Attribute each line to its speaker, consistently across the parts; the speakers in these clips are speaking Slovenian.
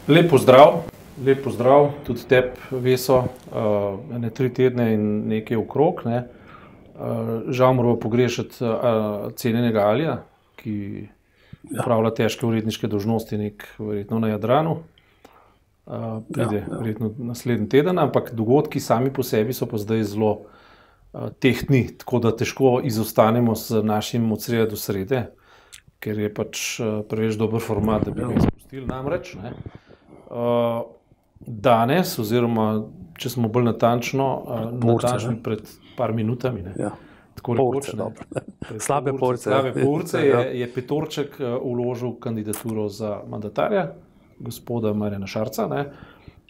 Speaker 1: Lep pozdrav tudi tebi, Veso, ene 3 tedne in nekaj okrog. Ne. Žal moramo pogrešati cenjenega Alija, ki opravlja težke uredniške dolžnosti verjetno na Jadranu. Pride verjetno naslednji teden, ampak dogodki sami po sebi so pa zdaj zelo tehtni, tako da težko izostanemo z našim od srede do srede, ker je pač preveč dober format, da bi ga izpustili. Namreč, ne, danes, oziroma če smo bolj natančni pred par minutami, ne, tako rekoč,
Speaker 2: slabe
Speaker 1: porce je Petorček vložil kandidaturo za mandatarja, gospoda Marjana Šarca, ne,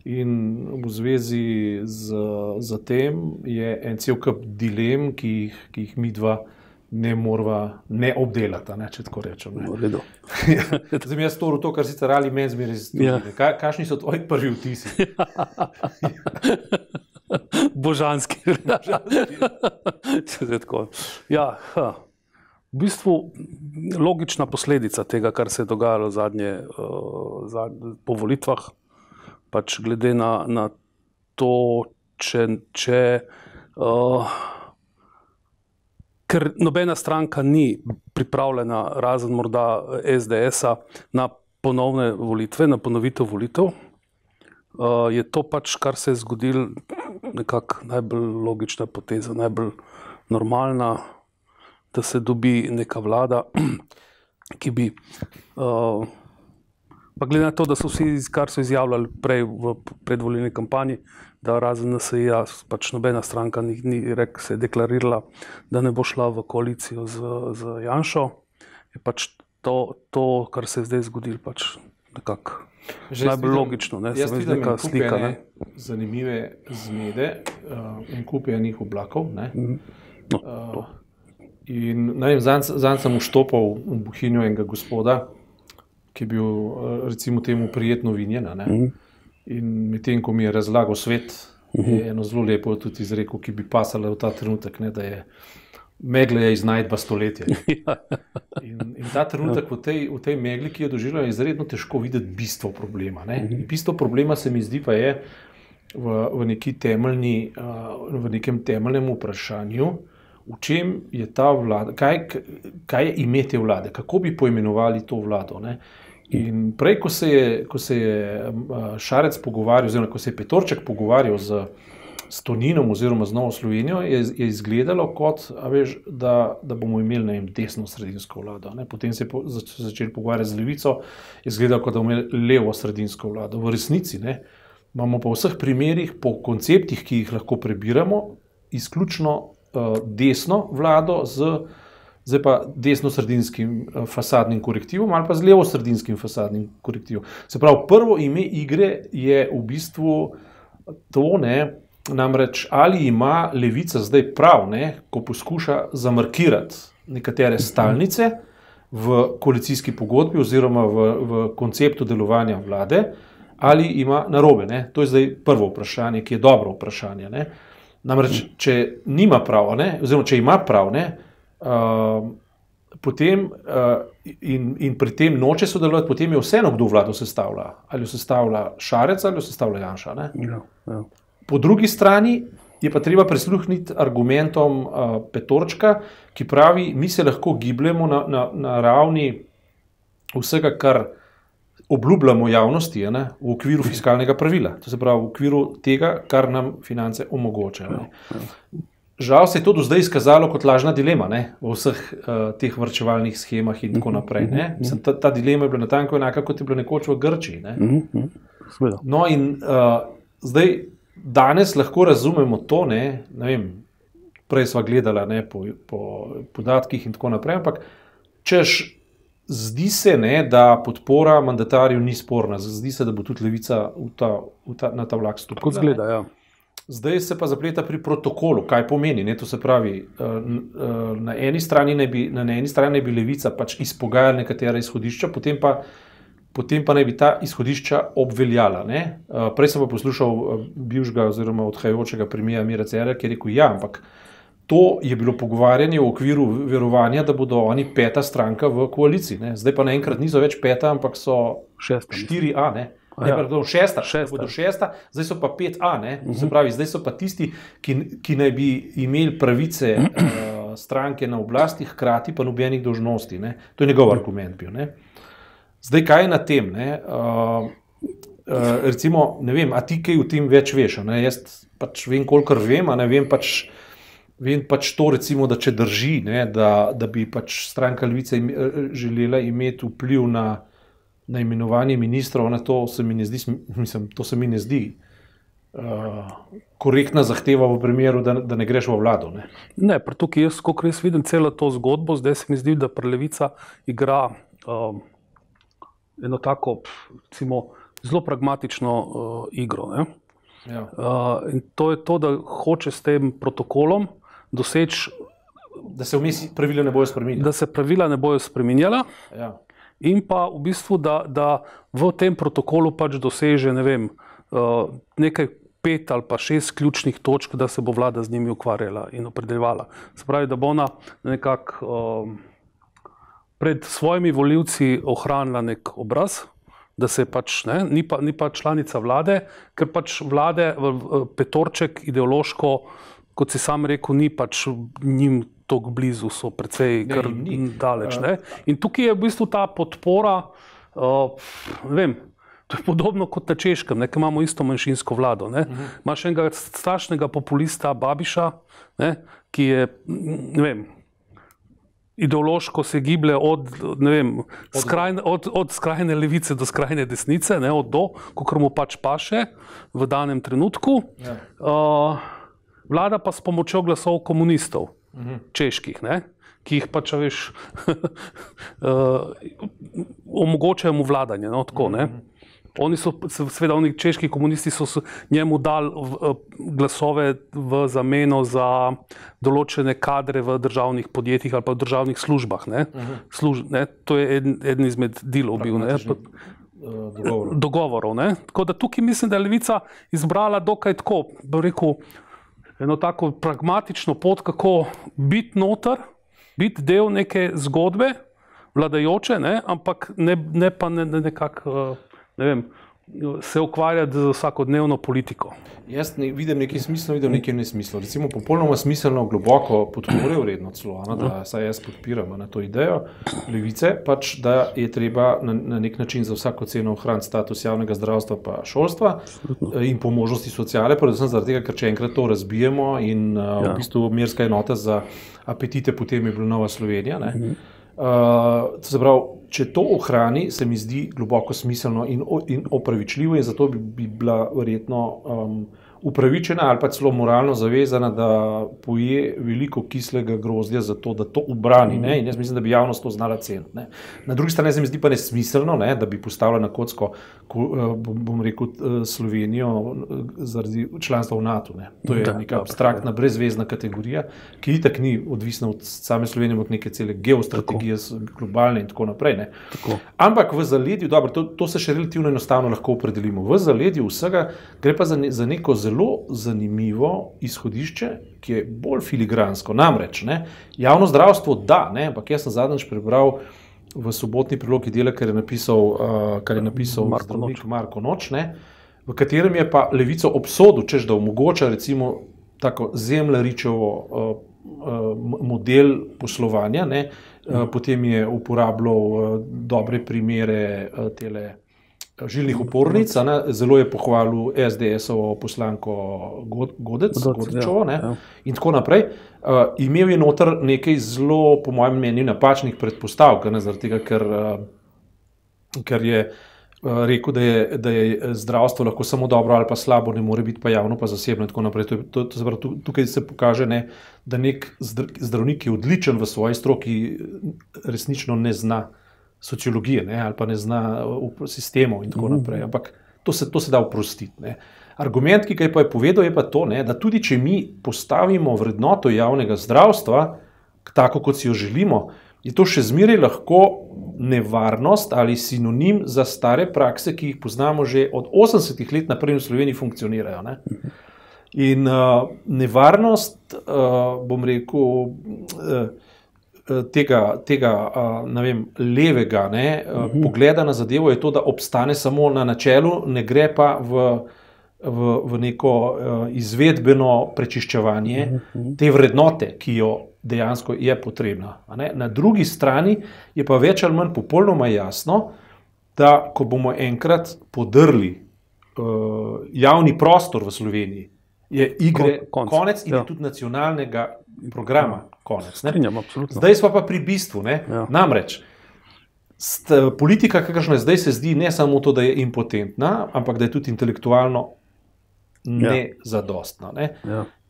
Speaker 1: in v zvezi z tem je en cel kup dilem, ki jih midva ne morava ne obdelati, ne, če tako rečem. Zdaj mi jaz storil to, kar sicer ali meni zmeraj stvari. Kakšni so tvoji prvi vtisi?
Speaker 2: Božanski. V bistvu logična posledica tega, kar se je dogajalo po volitvah, pač glede na to, ker nobena stranka ni pripravljena, razen morda SDS-a, na ponovne volitve, na ponovitev volitev, je to pač, kar se je zgodilo, nekako najbolj logična poteza, najbolj normalna, da se dobi neka vlada, ki bi, pa glede na to, da so vsi, kar so izjavljali prej v predvolilni kampanji, da razen NSI-ja pač nobena stranka se je deklarirala, da ne bo šla v koalicijo z Janšo, je pač to, kar se je zdaj zgodilo, pač nekako najbolj logično.
Speaker 1: Jaz vidim en kup ene zanimive zmede, en kup enih oblakov. In zanj sem vštopal v bohinjo enega gospoda, ki je bil recimo temu prijetno vinjen. In medtem, ko mi je razlagal svet, je eno zelo lepo tudi izrekel, ki bi pasala v ta trenutek, ne, da je megla je iznajdba stoletja. In ta trenutek v tej megli, ki jo doživljam, je izredno težko videti bistvo problema. Bistvo problema se mi zdi pa je v nekem temeljnem vprašanju, v čem je ta vlada, kaj je ime te vlade, kako bi poimenovali to vlado. Ne? In prej, ko se je Šarec pogovarjal, oziroma ko se je Petorček pogovarjal s Toninom oziroma z Novo Slovenijo, je izgledalo kot, da bomo imeli desno-sredinsko vlado. Potem se je začeli pogovarjati z Levico, je izgledalo kot, da bomo imeli levo-sredinsko vlado. V resnici imamo pa v vseh primerih po konceptih, ki jih lahko prebiramo, izključno desno vlado zdaj pa desno-sredinskim fasadnim korektivom ali pa z levo-sredinskim fasadnim korektivom. Se pravi, prvo ime igre je v bistvu to, namreč ali ima Levica zdaj prav, ko poskuša zamarkirati nekatere stalnice v koalicijski pogodbi oziroma v konceptu delovanja vlade, ali ima narobe. To je zdaj prvo vprašanje, ki je dobro vprašanje. Namreč, če nima prav, oziroma če ima prav, potem in pri tem noče sodelovati, potem je vseeno, kdo vlado sestavlja. Ali jo sestavlja Šarec ali jo sestavlja Janša. Po drugi strani je pa treba prisluhniti argumentom Petorčka, ki pravi, mi se lahko gibljemo na ravni vsega, kar obljubljamo javnosti v okviru fiskalnega pravila. To se pravi v okviru tega, kar nam finance omogočajo. Žal se je to do zdaj izkazalo kot lažna dilema v vseh teh varčevalnih schemah in tako naprej. Ta dilema je bila natanko enaka, kot je bila nekoč v Grčiji. No in zdaj danes lahko razumemo to, ne vem, prej sva gledala po podatkih in tako naprej, ampak zdi se, da podpora mandatarju ni sporna, zdi se, da bo tudi Levica na ta vlak stopila.
Speaker 2: Kot zgleda, ja.
Speaker 1: Zdaj se pa zapleta pri protokolu, kaj pomeni. To se pravi, na eni strani naj bi Levica pač izpogajala nekatera izhodišča, potem pa naj bi ta izhodišča obveljala. Prej sem pa poslušal bivšega oziroma odhajajočega premierja Mira Cerarja, ki je rekel, ja, ampak to je bilo pogovarjanje v okviru verovanja, da bodo oni 5. stranka v koaliciji. Zdaj pa naenkrat niso več 5., ampak so 4A. šesta, zdaj so pa 5A, se pravi, zdaj so pa tisti, ki naj bi imeli pravice stranke na oblasti, hkrati pa nobenih dolžnosti. To je njegov argument bil. Zdaj, kaj je na tem? Recimo, ne vem, a ti kaj v tem več veš? Jaz pač vem, kolikor vem, vem pač to, recimo, da če drži, da bi pač stranka Levica želela imeti vpliv na imenovanje ministrov, to se mi ne zdi, to se mi ne zdi korektna zahteva v primeru, da ne greš v vlado.
Speaker 2: Ne, tukaj jaz, koliko res vidim celo to zgodbo, zdaj se mi zdi, da Levica igra eno tako, recimo, zelo pragmatično igro. In to je to, da hoče s tem protokolom doseči,
Speaker 1: da se vmes pravila ne bojo spreminjala.
Speaker 2: Da se pravila ne bojo spreminjala. In pa v bistvu, da v tem protokolu pač doseže, ne vem, nekaj 5 ali pa 6 ključnih točk, da se bo vlada z njimi ukvarjala in opredeljevala. Se pravi, da bo ona nekako pred svojimi volivci ohranila nek obraz, da se pač, ni pa članica vlade, ker pač vlade, petorček ideološko, kot si sam rekel, ni pač njim toliko blizu, so precej daleč. In tukaj je v bistvu ta podpora, ne vem, to je podobno kot na Češkem, ker imamo isto manjšinsko vlado. Imaš enega strašnega populista Babiša, ki je, ne vem, ideološko se giblje od skrajne levice do skrajne desnice, od do, kakor mu pač paše v danem trenutku. Vlada pa s pomočjo glasov komunistov, čeških, ki jih pač, veš, omogočajo mu vladanje, tako, Oni so, seveda, češki komunisti so njemu dali glasove v zameno za določene kadre v državnih podjetjih ali pa v državnih službah. To je eden izmed dealov bil. Dogovorov. Tako da tukaj mislim, da je Levica izbrala dokaj tako, bi rekel, eno tako pragmatično pot, kako biti noter, biti del neke zgodbe vladajoče, ampak ne pa nekako, ne vem, se ukvarjati z vsakodnevno politiko.
Speaker 1: Jaz vidim nekaj smisla, vidim nekaj nesmisla. Recimo, popolnoma smiselno, globoko podpore vredno celo, da saj jaz podpiram na to idejo Levice, pač da je treba na nek način za vsako ceno ohraniti status javnega zdravstva pa šolstva in po možnosti sociale, predvsem zaradi tega, ker če enkrat to razbijemo in v bistvu merska enota za apetite, potem je bila Nova Slovenija. Se pravi, če to ohrani, se mi zdi globoko smiselno in opravičljivo in zato bi bila verjetno upravičena ali pa celo moralno zavezana, da poje veliko kislega grozdja za to, da to ubrani. In jaz mislim, da bi javnost to znala ceniti. Na drugi strani se mi zdi pa nesmiselno, da bi postavila na kocko, bom rekel, Slovenijo zaradi članstva v NATO. To je neka abstraktna, brezvezna kategorija, ki itak ni odvisna od same Slovenije, od neke cele geostrategije, globalne in tako naprej. Ampak v zaledju, dobro, to se še relativno enostavno lahko opredelimo. V zaledju vsega gre pa za neko zelo zanimivo izhodišče, ki je bolj filigransko. Namreč, javno zdravstvo da, ampak jaz sem zadnjič prebral v sobotni prilogi Dela, kar je napisal zdravnik Marko Noč, v katerem je pa Levico obsodil, češ da omogoča recimo tako Zemljaričevo model poslovanja, potem je uporabljal dobre primere žilnih opornic, zelo je pohvalil SDS-ovo poslanko Godečevo in tako naprej. Imel je noter nekaj zelo, po mojem mnenju, napačnih predpostavk, zaradi tega, ker je rekel, da je zdravstvo lahko samo dobro ali pa slabo, ne more biti pa javno, pa zasebno in tako naprej. Tukaj se pokaže, da nek zdravnik je odličen v svoji stroki, resnično ne zna sociologije ali pa ne zna sistemov in tako naprej. Ampak to se da oprostiti. Argument, ki ga je pa povedal, je pa to, da tudi če mi postavimo vrednoto javnega zdravstva, tako kot si jo želimo, je to še zmeraj lahko nevarnost ali sinonim za stare prakse, ki jih poznamo že od 80-ih let naprej v Sloveniji funkcionirajo. In nevarnost, bom rekel, tega ne vem, levega pogleda na zadevo je to, da obstane samo na načelu, ne gre pa v neko izvedbeno prečiščevanje te vrednote, ki jo dejansko je potrebna. Na drugi strani je pa več ali manj popolnoma jasno, da ko bomo enkrat podrli javni prostor v Sloveniji, je igre konec in je tudi nacionalnega programa konec. Zdaj smo pa pri bistvu. Namreč, politika, kakršna je zdaj, se zdi ne samo to, da je impotentna, ampak da je tudi intelektualno nezadostna.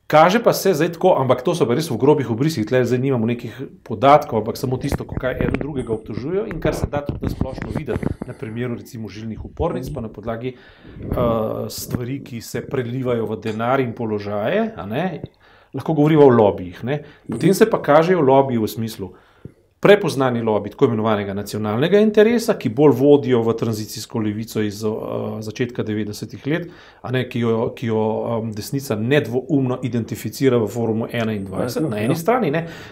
Speaker 1: Kaže pa se zdaj tako, ampak to so pa res v grobih obrisih, tle zdaj nimamo nekih podatkov, ampak samo tisto, kaj eno drugega obtožujejo in kar se da tudi nasplošno videti na primeru recimo žilnih upornic, pa na podlagi stvari, ki se prelivajo v denar in položaje, lahko govorimo o lobijih. Potem se pa kažejo lobiji v smislu prepoznani lobiji tako imenovanega nacionalnega interesa, ki bolj vodijo v tranzicijsko levico iz začetka 90-ih let, ki jo desnica nedvoumno identificira v forumu 21 na eni strani.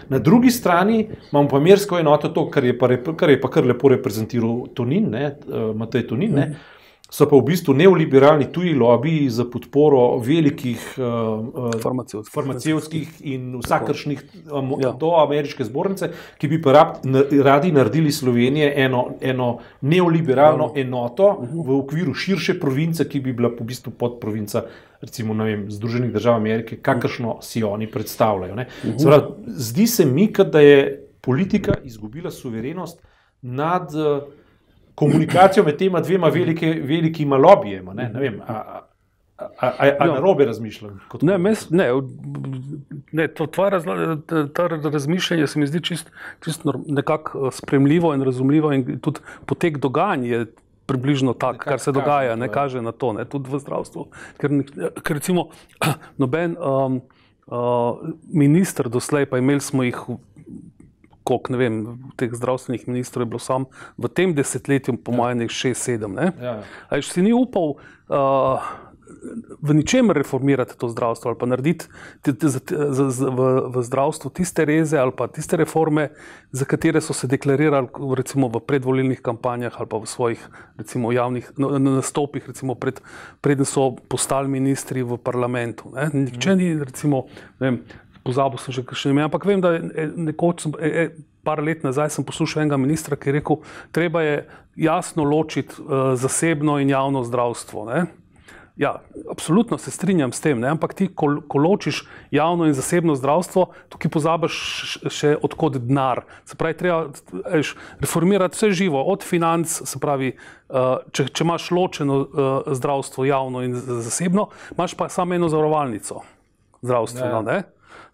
Speaker 1: Na drugi strani imamo pa mersko enoto to, kar je pa kar lepo reprezentiral Tonin, Matej Tonin, so pa v bistvu neoliberalni tuji lobiji za podporo velikih farmacevtskih in vsakršnih do ameriške zbornice, ki bi pa radi naredili Slovenije eno neoliberalno enoto v okviru širše province, ki bi bila v bistvu podprovinca recimo Združenih držav Amerike, kakršno si oni predstavljajo. Zdi se mi, da je politika izgubila suverenost nad komunikacijo med tema dvema velikima lobijema. Ne vem, a narobe razmišljam?
Speaker 2: Ne, ta razmišljanje se mi zdi čisto nekako spremljivo in razumljivo in tudi potek dogajanj je približno tak, kar se dogaja, ne kaže na to, tudi v zdravstvu. Ker recimo noben minister doslej, pa imeli smo jih koliko, ne vem, teh zdravstvenih ministrov je bilo sam v tem desetletju, po mojem, 6-7. Ali si ni upal v ničemer reformirati to zdravstvo ali pa narediti v zdravstvu tiste reze ali pa tiste reforme, za katere so se deklarirali recimo v predvolilnih kampanjah ali pa v svojih recimo javnih nastopih, recimo preden so postali ministri v parlamentu. Nihče ni recimo, ne vem, pozabil sem že kakšne ime, ampak vem, da nekoč, par let nazaj sem poslušal enega ministra, ki je rekel, treba je jasno ločiti zasebno in javno zdravstvo. Ja, absolutno se strinjam s tem, ampak ti, ko ločiš javno in zasebno zdravstvo, tukaj pozabiš še odkot denar. Se pravi, treba reformirati vse živo, od financ, se pravi, če imaš ločeno zdravstvo javno in zasebno, imaš pa samo eno zavarovalnico zdravstveno,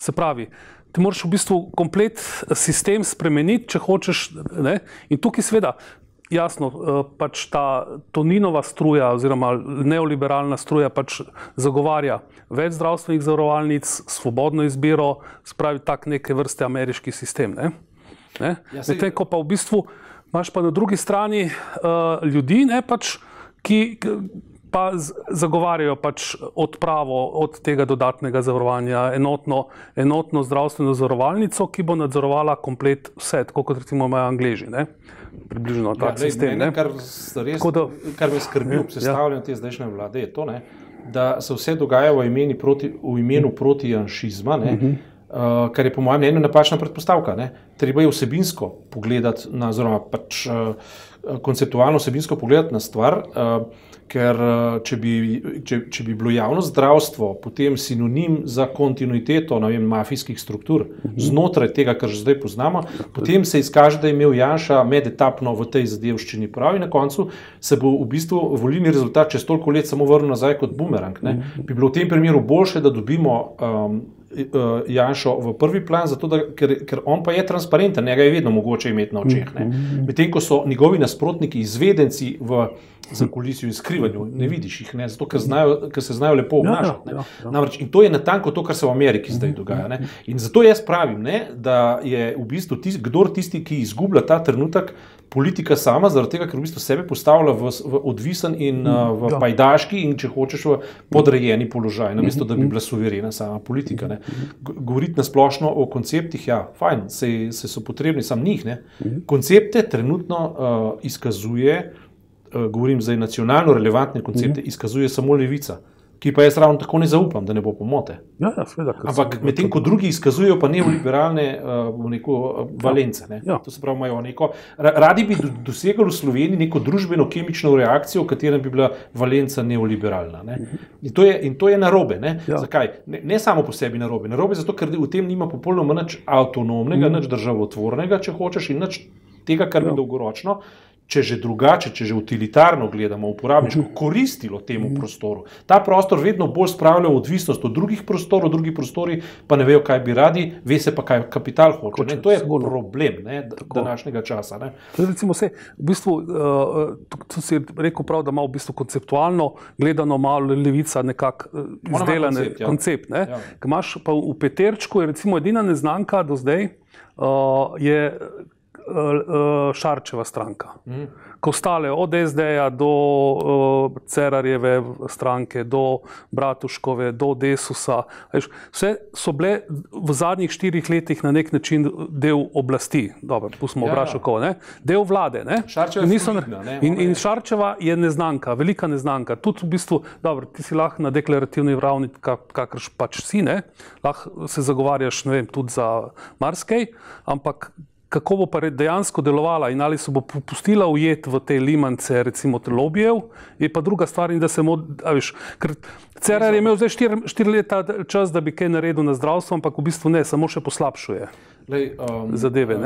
Speaker 2: Se pravi, ti moraš v bistvu komplet sistem spremeniti, če hočeš, in tukaj seveda, jasno, pač ta Toninova struja oziroma neoliberalna struja pač zagovarja več zdravstvenih zavarovalnic, svobodno izbiro, se pravi, tak neke vrste ameriški sistem, Medtem ko pa v bistvu imaš pa na drugi strani ljudi, ki pa zagovarjajo pač odpravo od tega dodatnega zavarovanja, enotno zdravstveno zavarovalnico, ki bo nadzorovala komplet vse, tako kot recimo imajo Angleži, približno tak sistem.
Speaker 1: Kar me skrbi ob sestavljanju te zdajšnje vlade je to, da se vse dogaja v imenu protijanšizma, kar je po mojem mnenju napačna predpostavka. Treba je vsebinsko pogledati, oziroma pač konceptualno vsebinsko pogledati na stvar, ker če bi bilo javno zdravstvo potem sinonim za kontinuiteto mafijskih struktur znotraj tega, kar že zdaj poznamo, potem se izkaže, da je imel Janša medetapno v tej zadevščini prav in na koncu se bo v bistvu volilni rezultat čez toliko let samo vrnil nazaj kot bumerang. Bi bilo v tem primeru boljše, da dobimo Janšo v prvi plan, zato ker on pa je transparenten, njega je vedno mogoče imeti na očeh. Medtem ko so njegovi nasprotniki izvedenci v zakulisju in skrivanju, ne vidiš jih, zato ker se znajo lepo obnašati. Namreč, in to je natanko to, kar se v Ameriki zdaj dogaja. In zato jaz pravim, da je v bistvu kdor tisti, ki izgublja ta trenutek, politika sama, zaradi tega, ker v bistvu sebe postavlja v odvisen in v pajdaški in, če hočeš, v podrejeni položaj, namesto da bi bila suverena sama politika. Ne. Govoriti na splošno o konceptih, ja, fajn, se so potrebni, sam njih. Ne. Koncepte trenutno izkazuje, govorim zdaj nacionalno relevantne koncepte, izkazuje samo levica, ki pa jaz ravno tako ne zaupam, da ne bo pomote.
Speaker 2: Ja, seveda.
Speaker 1: Ampak medtem, ko drugi izkazujejo pa neoliberalne valence. Ne?
Speaker 2: Ja.
Speaker 1: To se pravi, imajo neko, radi bi dosegali v Sloveniji neko družbeno-kemično reakcijo, v katerem bi bila valenca neoliberalna. Ne? In to je narobe. Ne?
Speaker 2: Ja.
Speaker 1: Zakaj? Ne samo po sebi narobe. Narobe zato, ker v tem nima popolnoma nič avtonomnega, nič državotvornega, če hočeš, in nič tega, kar bi dolgoročno, če že drugače, če že utilitarno gledamo, uporabniško koristilo temu prostoru. Ta prostor vedno bolj spravlja v odvisnost od drugih prostorov, drugi prostori pa ne vejo, kaj bi radi, ve se pa, kaj kapital hoče. Ne? To je problem, ne, današnjega časa. Ne?
Speaker 2: To je recimo vse, v bistvu, to si rekel prav, da ima v bistvu konceptualno gledano malo levica nekako izdelan koncept. Ne? Ja. Ko imaš pa v Peterčku, je recimo edina neznanka do zdaj, je Šarčeva stranka. Ko ostale od SD-ja do Cerarjeve stranke, do Bratuškove, do Desusa, vse so bile v zadnjih 4 letih na nek način del oblasti. Dobro, pustimo vprašati, kako, ne? Del vlade. Ne?
Speaker 1: Šarčeva je fluidna, ne?
Speaker 2: In Šarčeva je neznanka, velika neznanka. Tudi v bistvu, dobro, ti si lahko na deklarativni ravni, kakrš pač si, ne? Lahko se zagovarjaš, ne vem, tudi za marsikaj, ampak kako bo pa dejansko delovala in ali se bo popustila ujet v te limance, recimo te lobijev, je pa druga stvar in da se ker Cerar je imel zdaj 4 leta čas, da bi kaj naredil na zdravstvo, ampak v bistvu ne, samo še poslabšuje zadeve.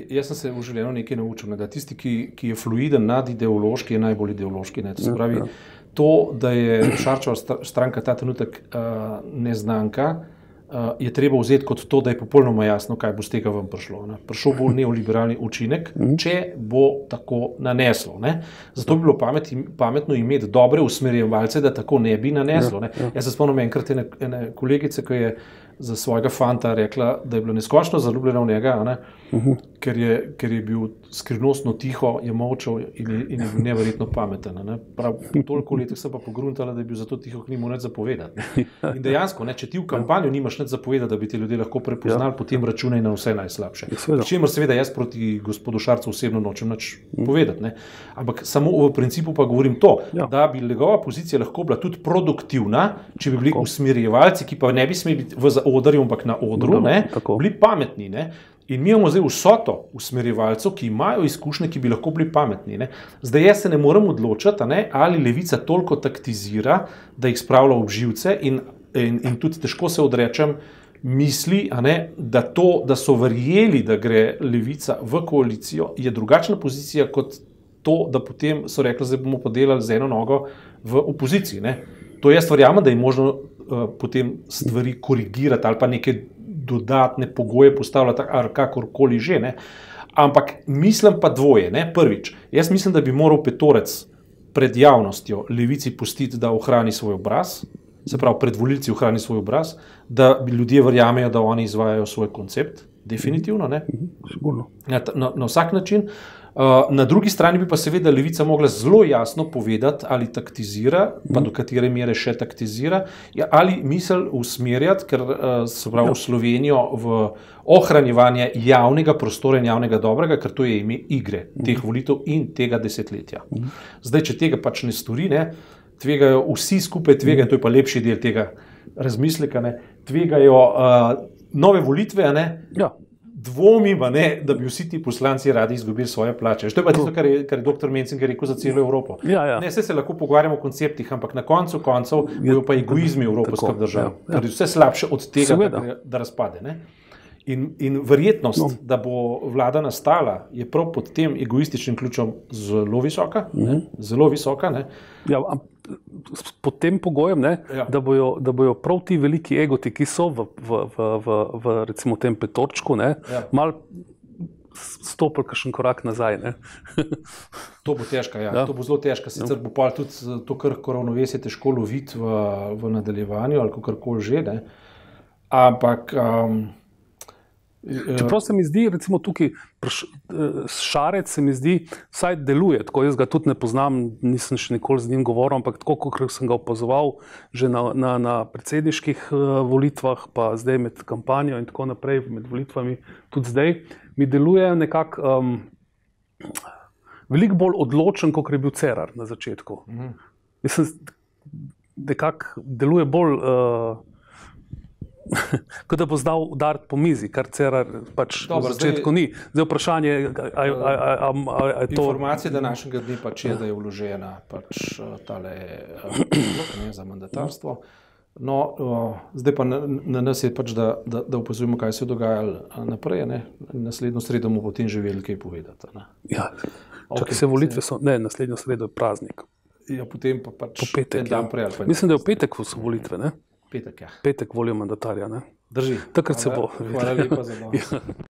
Speaker 1: Jaz sem se v življenju nekaj naučil, da tisti, ki je fluiden nad ideološki, je najbolj ideološki. Ne. To se pravi, to, da je Šarčeva stranka ta trenutek neznanka, je treba vzeti kot to, da je popolnoma jasno, kaj bo z tega ven prišlo. Ne. Prišel bo neoliberalni učinek, če bo tako naneslo. Ne. Zato bi bilo pametno imeti dobre usmerjevalce, da tako ne bi naneslo. Ne. Jaz se spomnim enkrat ene kolegice, ki je za svojega fanta rekla, da je bila neskončno zaljubljena v njega, ne, ker je bil skrivnostno tiho, je molčal in je bil neverjetno pameten. Ne. Prav toliko letih sem pa pogruntala, da je bil zato tiho, ki ni mu nič zapovedati. Ne. In dejansko, ne, če ti v kampanju nimaš nič zapovedati, da bi te ljudje lahko prepoznali, potem računaj na vse najslabše. Pričemer seveda jaz proti gospodu Šarcu osebno nočem nič povedati. Ne. Ampak samo v principu pa govorim to, da bi njegova pozicija lahko bila tudi produktivna, če bi bili usmerjevalci, ki pa ne bi smeli biti v odrju, ampak na odru, ne, bili pametni. Ne. In mi imamo zdaj vsoto usmerjevalcev, ki imajo izkušnje, ki bi lahko bili pametni. Ne. Zdaj jaz se ne morem odločiti, ne, ali levica toliko taktizira, da jih spravlja ob živce in tudi težko se odrečem misli, da so verjeli, da gre levica v koalicijo, je drugačna pozicija kot to, da potem so rekli, da bomo podelali z eno nogo v opoziciji. Ne. To jaz verjamem, da je možno potem stvari korigirati ali pa neke dodatne pogoje postavljati ali kakorkoli že. Ne. Ampak mislim pa dvoje. Ne. Prvič, jaz mislim, da bi moral Petorec pred javnostjo levici pustiti, da ohrani svoj obraz, se pravi pred volilci ohrani svoj obraz, da ljudje verjamejo, da oni izvajajo svoj koncept, definitivno. Ne. Na vsak način. Na drugi strani bi pa seveda levica mogla zelo jasno povedati, ali taktizira, pa do katere mere še taktizira, ali misel usmerjati, ker se pravi v Slovenijo v ohranjevanje javnega prostora in javnega dobrega, ker to je ime igre teh volitev in tega desetletja. Zdaj, če tega pač ne stori, ne, tvegajo vsi skupaj, tvegajo, to je pa lepši del tega razmisleka, ne, tvegajo nove volitve, ne, dvomim, da bi vsi ti poslanci radi izgubili svoje plače. To je pa tisto, kar je dr. Mencinger rekel za celo Evropo. Ne, se lahko pogovarjamo o konceptih, ampak na koncu koncev bojo pa egoizmi evropskih držav. Vse slabše od tega, da razpade. Ne? In verjetnost, da bo vlada nastala, je prav pod tem egoističnim ključem zelo visoka. Zelo visoka. Ne?
Speaker 2: Ja, pod tem pogojem, ne, da bojo prav ti veliki egoti, ki so v recimo tem Petorčku, malo stopili kakšen korak nazaj. Ne.
Speaker 1: To bo težko, to bo zelo težko. Sicer bo pa tudi to, kar ravnovesje težko loviti v nadaljevanju ali kakorkoli že. Ne. Ampak
Speaker 2: Čeprav se mi zdi, recimo tukaj Šarec se mi zdi, vsaj deluje, tako jaz ga tudi ne poznam, nisem še nikoli z njim govoril, ampak tako, kot sem ga opazoval že na predsedniških volitvah, pa zdaj med kampanjo in tako naprej, med volitvami, tudi zdaj, mi deluje nekako veliko bolj odločen, kot je bil Cerar na začetku. Mislim, nekako deluje bolj kot da bo znal udariti po mizi, kar Cerar pač na začetku ni. Zdaj vprašanje, je to...
Speaker 1: Informacija današnjega dne pač je, da je vložena pač tale za mandatarstvo. No, zdaj pa na nas je pač, da opazujemo, kaj se je dogajalo naprej. Naslednjo sredo bomo potem želeli kaj povedati.
Speaker 2: Ja, čakaj se volitve so... Ne, naslednjo sredo je praznik.
Speaker 1: Ja, potem pa pač...
Speaker 2: Po petek,
Speaker 1: dan prej,
Speaker 2: mislim, da je v petek so volitve, ne?
Speaker 1: Petek, ja.
Speaker 2: Petek volijo mandatarja, ne?
Speaker 1: Drži.
Speaker 2: Takrat se bo.
Speaker 1: Hvala lepa za danes.